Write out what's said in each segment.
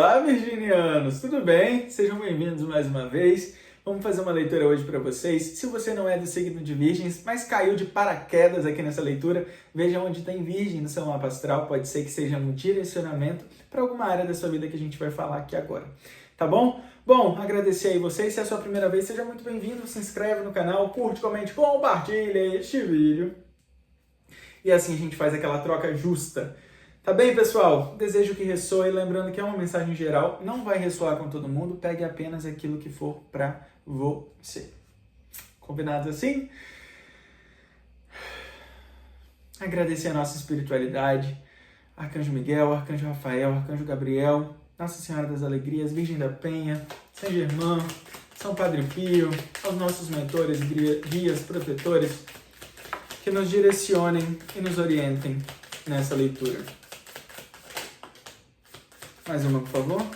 Olá, virginianos! Tudo bem? Sejam bem-vindos mais uma vez. Vamos fazer uma leitura hoje para vocês. Se você não é do signo de Virgens, mas caiu de paraquedas aqui nessa leitura, veja onde tem Virgem no seu mapa astral. Pode ser que seja um direcionamento para alguma área da sua vida que a gente vai falar aqui agora. Tá bom? Bom, agradecer aí vocês. Se é a sua primeira vez, seja muito bem-vindo. Se inscreve no canal, curte, comente, compartilha este vídeo. E assim a gente faz aquela troca justa. Tá bem, pessoal? Desejo que ressoe, lembrando que é uma mensagem geral, não vai ressoar com todo mundo, pegue apenas aquilo que for pra você. Combinados assim? Agradecer a nossa espiritualidade, Arcanjo Miguel, Arcanjo Rafael, Arcanjo Gabriel, Nossa Senhora das Alegrias, Virgem da Penha, São Germão, São Padre Pio, aos nossos mentores, guias, protetores, que nos direcionem e nos orientem nessa leitura. Mais uma, por favor.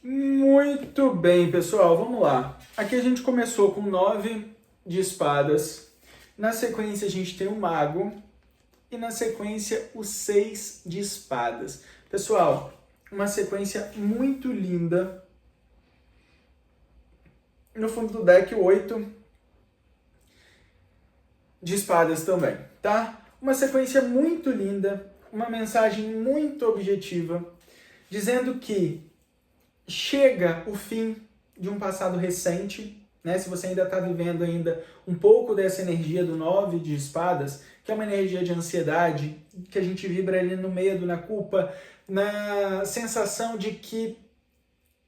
Muito bem, pessoal, vamos lá. Aqui a gente começou com 9 de espadas. Na sequência, a gente tem o mago. E na sequência, o 6 de espadas. Pessoal, uma sequência muito linda. No fundo do deck, o 8 de espadas também, tá? Uma sequência muito linda. Uma mensagem muito objetiva. Dizendo que chega o fim de um passado recente, né? Se você ainda está vivendo ainda um pouco dessa energia do 9 de espadas, que é uma energia de ansiedade, que a gente vibra ali no medo, na culpa, na sensação de que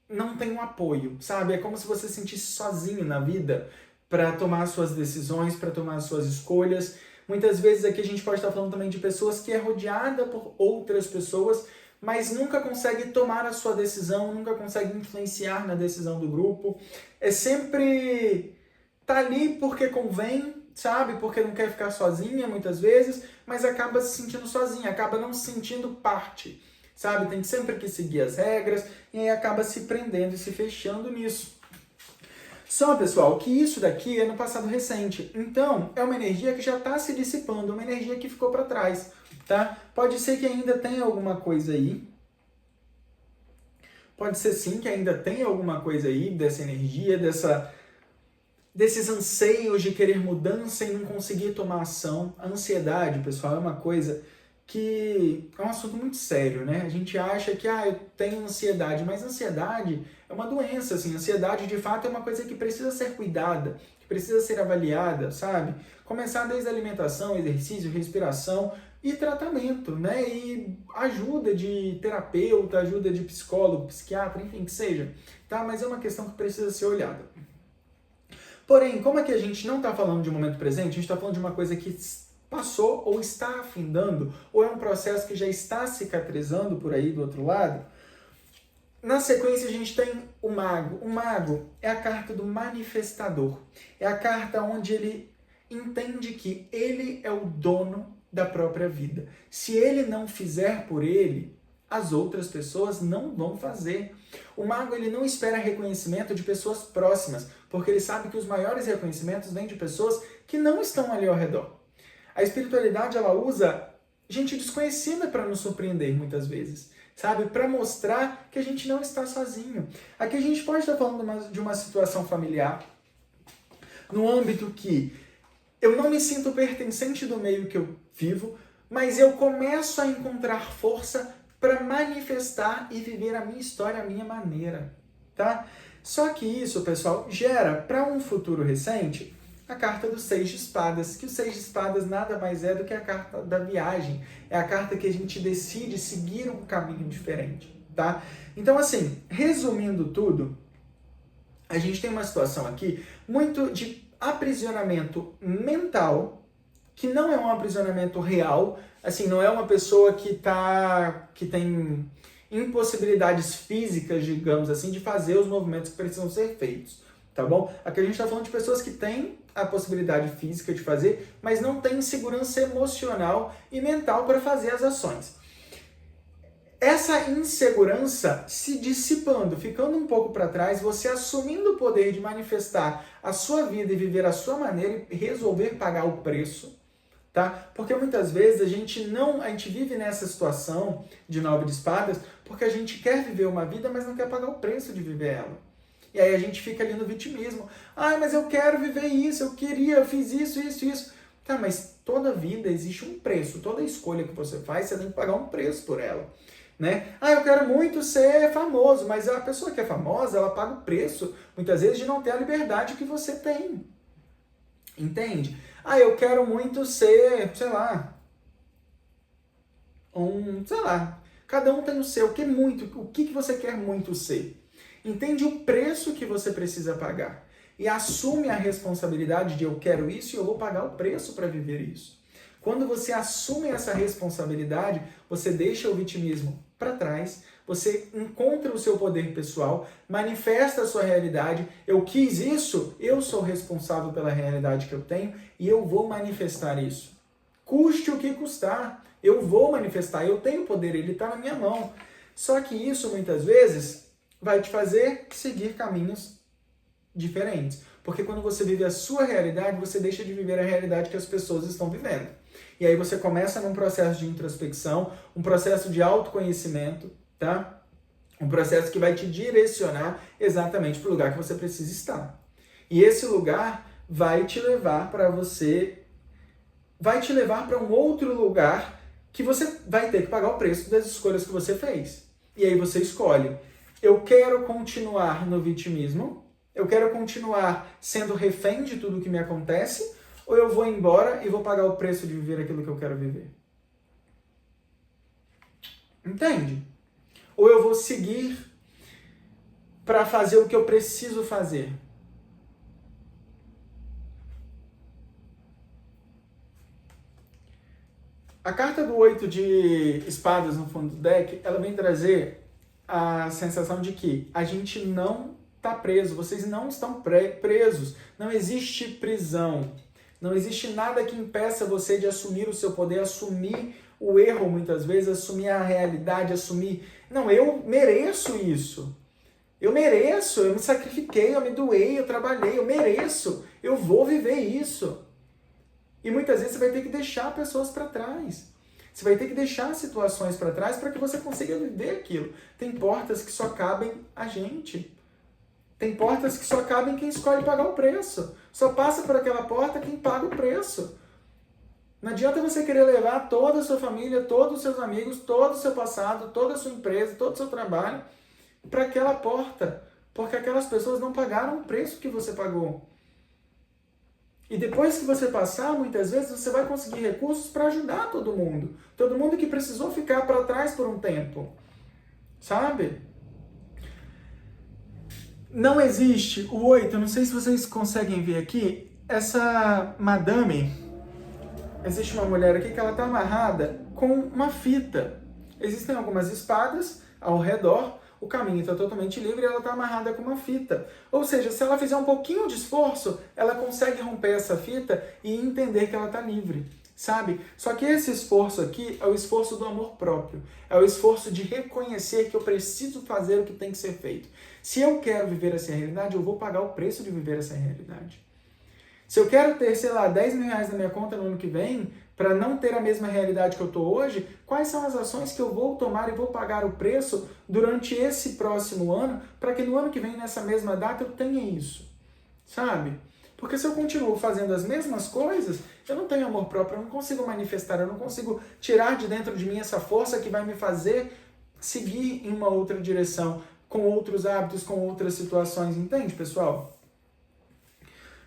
não tem um apoio, sabe? É como se você se sentisse sozinho na vida para tomar suas decisões, para tomar suas escolhas. Muitas vezes aqui a gente pode estar falando também de pessoas que é rodeada por outras pessoas, mas nunca consegue tomar a sua decisão, nunca consegue influenciar na decisão do grupo. É sempre tá ali porque convém, sabe? Porque não quer ficar sozinha muitas vezes, mas acaba se sentindo sozinha, acaba não se sentindo parte, sabe? Tem sempre que seguir as regras e aí acaba se prendendo e se fechando nisso. Só, pessoal, que isso daqui é no passado recente. Então, é uma energia que já está se dissipando, uma energia que ficou para trás, tá? Pode ser que ainda tenha alguma coisa aí. Pode ser sim que ainda tenha alguma coisa aí dessa energia, desses anseios de querer mudança e não conseguir tomar ação. A ansiedade, pessoal, é uma coisa que é um assunto muito sério, né? A gente acha que, eu tenho ansiedade, mas ansiedade é uma doença, assim. Ansiedade, de fato, é uma coisa que precisa ser cuidada, que precisa ser avaliada, sabe? Começar desde alimentação, exercício, respiração e tratamento, né? E ajuda de terapeuta, ajuda de psicólogo, psiquiatra, enfim, que seja, tá? Mas é uma questão que precisa ser olhada. Porém, como é que a gente não está falando de um momento presente, a gente está falando de uma coisa que passou ou está afindando, ou é um processo que já está cicatrizando por aí do outro lado. Na sequência, a gente tem o mago. O mago é a carta do manifestador. É a carta onde ele entende que ele é o dono da própria vida. Se ele não fizer por ele, as outras pessoas não vão fazer. O mago, ele não espera reconhecimento de pessoas próximas, porque ele sabe que os maiores reconhecimentos vêm de pessoas que não estão ali ao redor. A espiritualidade, ela usa gente desconhecida para nos surpreender muitas vezes, sabe? Para mostrar que a gente não está sozinho. Aqui a gente pode estar falando de uma situação familiar, no âmbito que eu não me sinto pertencente do meio que eu vivo, mas eu começo a encontrar força para manifestar e viver a minha história, a minha maneira, tá? Só que isso, pessoal, gera para um futuro recente a carta do 6 de espadas, que o 6 de espadas nada mais é do que a carta da viagem. É a carta que a gente decide seguir um caminho diferente, tá? Então, assim, resumindo tudo, a gente tem uma situação aqui muito de aprisionamento mental, que não é um aprisionamento real, assim, não é uma pessoa que tem impossibilidades físicas, digamos assim, de fazer os movimentos que precisam ser feitos, tá bom? Aqui a gente está falando de pessoas que têm a possibilidade física de fazer, mas não tem segurança emocional e mental para fazer as ações. Essa insegurança se dissipando, ficando um pouco para trás, você assumindo o poder de manifestar a sua vida e viver a sua maneira e resolver pagar o preço, tá? Porque muitas vezes a gente vive nessa situação de 9 de espadas porque a gente quer viver uma vida, mas não quer pagar o preço de viver ela. E aí a gente fica ali no vitimismo. Ah, mas eu quero viver isso, eu fiz isso. Tá, mas toda vida existe um preço. Toda escolha que você faz, você tem que pagar um preço por ela. Né? Ah, eu quero muito ser famoso, mas a pessoa que é famosa, ela paga o preço, muitas vezes, de não ter a liberdade que você tem. Entende? Ah, eu quero muito ser, cada um tem o seu. O que você quer muito ser? Entende o preço que você precisa pagar. E assume a responsabilidade de eu quero isso e eu vou pagar o preço para viver isso. Quando você assume essa responsabilidade, você deixa o vitimismo para trás, você encontra o seu poder pessoal, manifesta a sua realidade. Eu quis isso, eu sou responsável pela realidade que eu tenho e eu vou manifestar isso. Custe o que custar, eu vou manifestar, eu tenho poder, ele está na minha mão. Só que isso, muitas vezes, vai te fazer seguir caminhos diferentes. Porque quando você vive a sua realidade, você deixa de viver a realidade que as pessoas estão vivendo. E aí você começa num processo de introspecção, um processo de autoconhecimento, tá? Um processo que vai te direcionar exatamente para o lugar que você precisa estar. E esse lugar vai te levar para um outro lugar que você vai ter que pagar o preço das escolhas que você fez. E aí você escolhe: eu quero continuar no vitimismo, eu quero continuar sendo refém de tudo que me acontece, ou eu vou embora e vou pagar o preço de viver aquilo que eu quero viver? Entende? Ou eu vou seguir para fazer o que eu preciso fazer? A carta do 8 de espadas no fundo do deck, ela vem trazer a sensação de que a gente não está preso, vocês não estão presos, não existe prisão. Não existe nada que impeça você de assumir o seu poder, assumir o erro muitas vezes, assumir a realidade, assumir... Não, eu mereço isso. Eu mereço, eu me sacrifiquei, eu me doei, eu trabalhei, eu mereço. Eu vou viver isso. E muitas vezes você vai ter que deixar pessoas para trás. Você vai ter que deixar situações para trás para que você consiga viver aquilo. Tem portas que só cabem a gente. Tem portas que só cabem quem escolhe pagar o preço. Só passa por aquela porta quem paga o preço. Não adianta você querer levar toda a sua família, todos os seus amigos, todo o seu passado, toda a sua empresa, todo o seu trabalho para aquela porta. Porque aquelas pessoas não pagaram o preço que você pagou. E depois que você passar, muitas vezes você vai conseguir recursos para ajudar todo mundo. Todo mundo que precisou ficar para trás por um tempo. Sabe? Não existe o 8, não sei se vocês conseguem ver aqui, essa madame, existe uma mulher aqui que ela está amarrada com uma fita. Existem algumas espadas ao redor, o caminho está totalmente livre e ela está amarrada com uma fita. Ou seja, se ela fizer um pouquinho de esforço, ela consegue romper essa fita e entender que ela está livre. Sabe? Só que esse esforço aqui é o esforço do amor próprio. É o esforço de reconhecer que eu preciso fazer o que tem que ser feito. Se eu quero viver essa realidade, eu vou pagar o preço de viver essa realidade. Se eu quero ter, 10 mil reais na minha conta no ano que vem, para não ter a mesma realidade que eu estou hoje, quais são as ações que eu vou tomar e vou pagar o preço durante esse próximo ano, para que no ano que vem, nessa mesma data, eu tenha isso? Sabe? Porque se eu continuo fazendo as mesmas coisas, eu não tenho amor próprio, eu não consigo manifestar, eu não consigo tirar de dentro de mim essa força que vai me fazer seguir em uma outra direção, com outros hábitos, com outras situações. Entende, pessoal?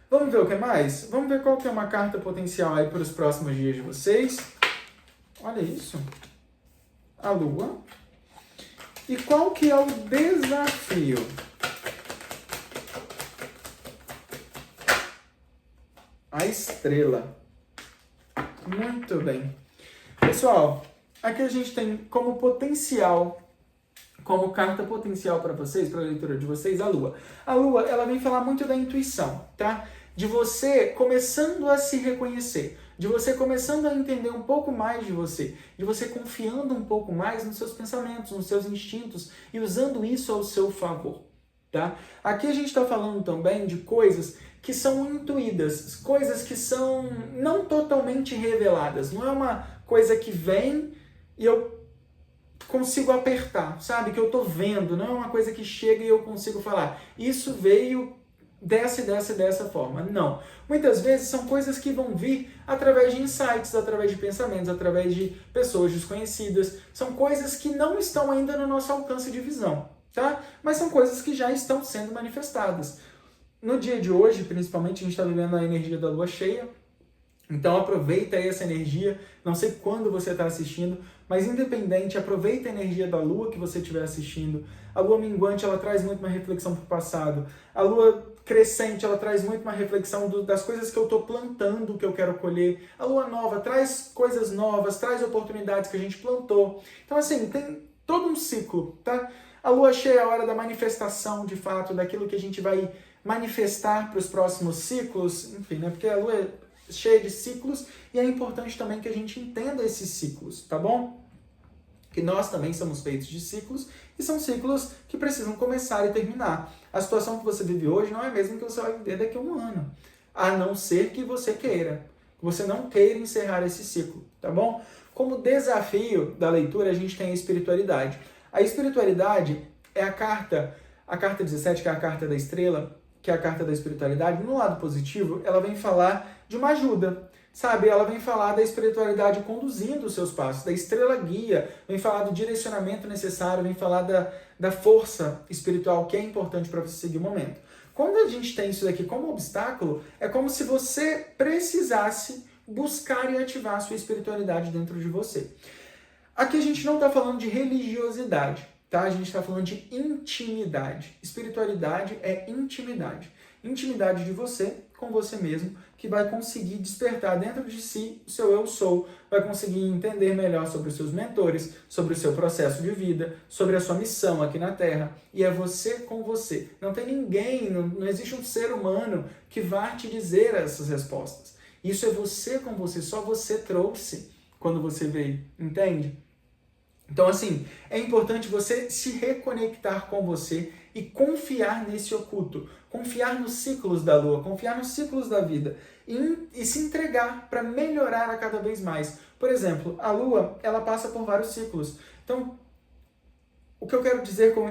Vamos ver o que mais? Vamos ver qual que é uma carta potencial aí para os próximos dias de vocês. Olha isso. A Lua. E qual que é o desafio? A Estrela. Muito bem. Pessoal, aqui a gente tem como potencial, como carta potencial para vocês, para a leitura de vocês, a Lua. A Lua, ela vem falar muito da intuição, tá? de você começando a se reconhecer, de você começando a entender um pouco mais de você confiando um pouco mais nos seus pensamentos, nos seus instintos e usando isso ao seu favor, tá? Aqui a gente está falando também de coisas que são intuídas, coisas que são não totalmente reveladas, não é uma coisa que vem e eu consigo apertar, sabe? Que eu tô vendo, não é uma coisa que chega e eu consigo falar. Isso veio dessa forma. Não. Muitas vezes são coisas que vão vir através de insights, através de pensamentos, através de pessoas desconhecidas. São coisas que não estão ainda no nosso alcance de visão, tá? Mas são coisas que já estão sendo manifestadas. No dia de hoje, principalmente, a gente está vivendo a energia da lua cheia. Então aproveita aí essa energia, não sei quando você está assistindo, mas independente, aproveita a energia da lua que você estiver assistindo. A lua minguante, ela traz muito uma reflexão para o passado. A lua crescente, ela traz muito uma reflexão das coisas que eu estou plantando, que eu quero colher. A lua nova traz coisas novas, traz oportunidades que a gente plantou. Então assim, tem todo um ciclo, tá? A lua cheia é a hora da manifestação, de fato, daquilo que a gente vai manifestar para os próximos ciclos, enfim, né? Porque a lua é cheia de ciclos e é importante também que a gente entenda esses ciclos, tá bom? Que nós também somos feitos de ciclos e são ciclos que precisam começar e terminar. A situação que você vive hoje não é a mesma que você vai viver daqui a um ano, a não ser que você queira, que você não queira encerrar esse ciclo, tá bom? Como desafio da leitura, a gente tem a espiritualidade. A espiritualidade é a carta 17, que é a carta da estrela, que é a carta da espiritualidade. No lado positivo, ela vem falar de uma ajuda, sabe? Ela vem falar da espiritualidade conduzindo os seus passos, da estrela guia, vem falar do direcionamento necessário, vem falar da força espiritual que é importante para você seguir o momento. Quando a gente tem isso daqui como obstáculo, é como se você precisasse buscar e ativar a sua espiritualidade dentro de você. Aqui a gente não está falando de religiosidade, tá? A gente está falando de intimidade. Espiritualidade é intimidade. Intimidade de você com você mesmo, que vai conseguir despertar dentro de si o seu eu sou, vai conseguir entender melhor sobre os seus mentores, sobre o seu processo de vida, sobre a sua missão aqui na Terra. E é você com você. Não tem ninguém, não existe um ser humano que vá te dizer essas respostas. Isso é você com você, só você trouxe quando você veio, entende? Então, assim, é importante você se reconectar com você e confiar nesse oculto, confiar nos ciclos da lua, confiar nos ciclos da vida e se entregar para melhorar a cada vez mais. Por exemplo, a lua, ela passa por vários ciclos. Então, o que eu quero dizer com...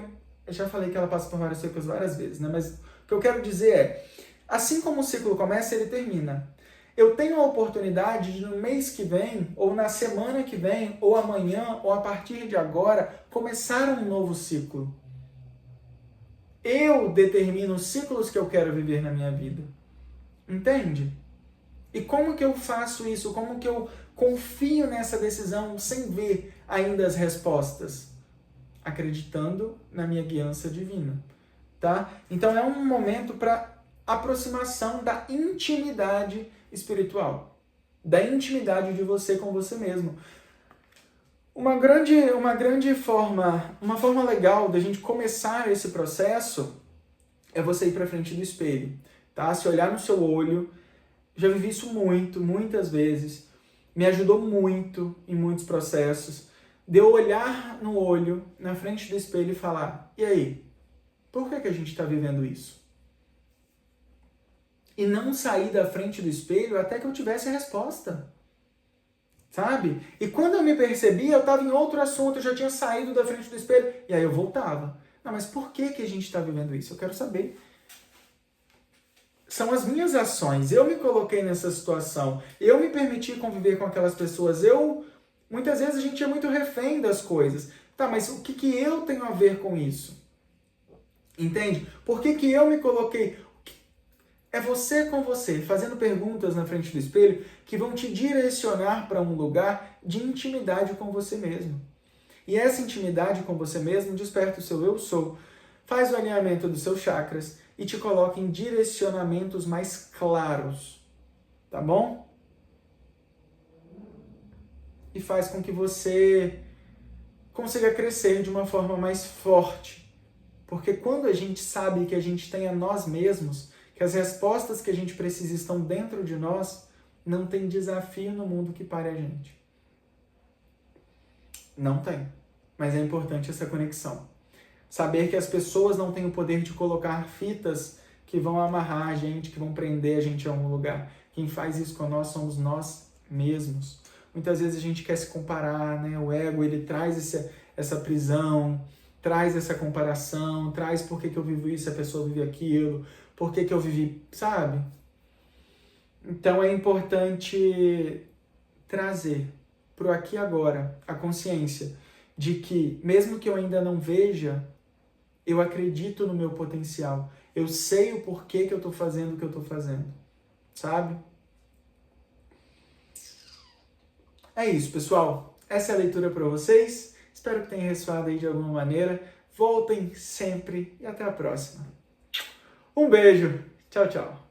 Eu já falei que ela passa por vários ciclos várias vezes, né? Mas o que eu quero dizer é, assim como o ciclo começa, ele termina. Eu tenho a oportunidade de no mês que vem, ou na semana que vem, ou amanhã, ou a partir de agora, começar um novo ciclo. Eu determino os ciclos que eu quero viver na minha vida. Entende? E como que eu faço isso? Como que eu confio nessa decisão sem ver ainda as respostas? Acreditando na minha guiança divina. Tá? Então é um momento para aproximação da intimidade espiritual, da intimidade de você com você mesmo. Uma forma legal da gente começar esse processo é você ir para frente do espelho, tá? Se olhar no seu olho, já vivi isso muitas vezes, me ajudou muito em muitos processos, de eu olhar no olho, na frente do espelho e falar, e aí, por que a gente está vivendo isso? E não sair da frente do espelho até que eu tivesse a resposta. Sabe? E quando eu me percebi, eu estava em outro assunto, eu já tinha saído da frente do espelho, e aí eu voltava. Não, mas por que a gente está vivendo isso? Eu quero saber. São as minhas ações, eu me coloquei nessa situação, eu me permiti conviver com aquelas pessoas, muitas vezes a gente é muito refém das coisas. Tá, mas o que eu tenho a ver com isso? Entende? Por que eu me coloquei... É você com você, fazendo perguntas na frente do espelho que vão te direcionar para um lugar de intimidade com você mesmo. E essa intimidade com você mesmo desperta o seu eu sou, faz o alinhamento dos seus chakras e te coloca em direcionamentos mais claros. Tá bom? E faz com que você consiga crescer de uma forma mais forte. Porque quando a gente sabe que a gente tem a nós mesmos, que as respostas que a gente precisa estão dentro de nós, não tem desafio no mundo que pare a gente. Não tem. Mas é importante essa conexão. Saber que as pessoas não têm o poder de colocar fitas que vão amarrar a gente, que vão prender a gente a algum lugar. Quem faz isso com nós somos nós mesmos. Muitas vezes a gente quer se comparar, né? O ego, ele traz essa prisão, traz essa comparação, traz por que eu vivo isso, a pessoa vive aquilo, por que eu vivi, sabe? Então é importante trazer para o aqui e agora a consciência de que, mesmo que eu ainda não veja, eu acredito no meu potencial. Eu sei o porquê que eu estou fazendo o que eu estou fazendo, sabe? É isso, pessoal. Essa é a leitura para vocês. Espero que tenha ressoado aí de alguma maneira. Voltem sempre e até a próxima. Um beijo. Tchau, tchau.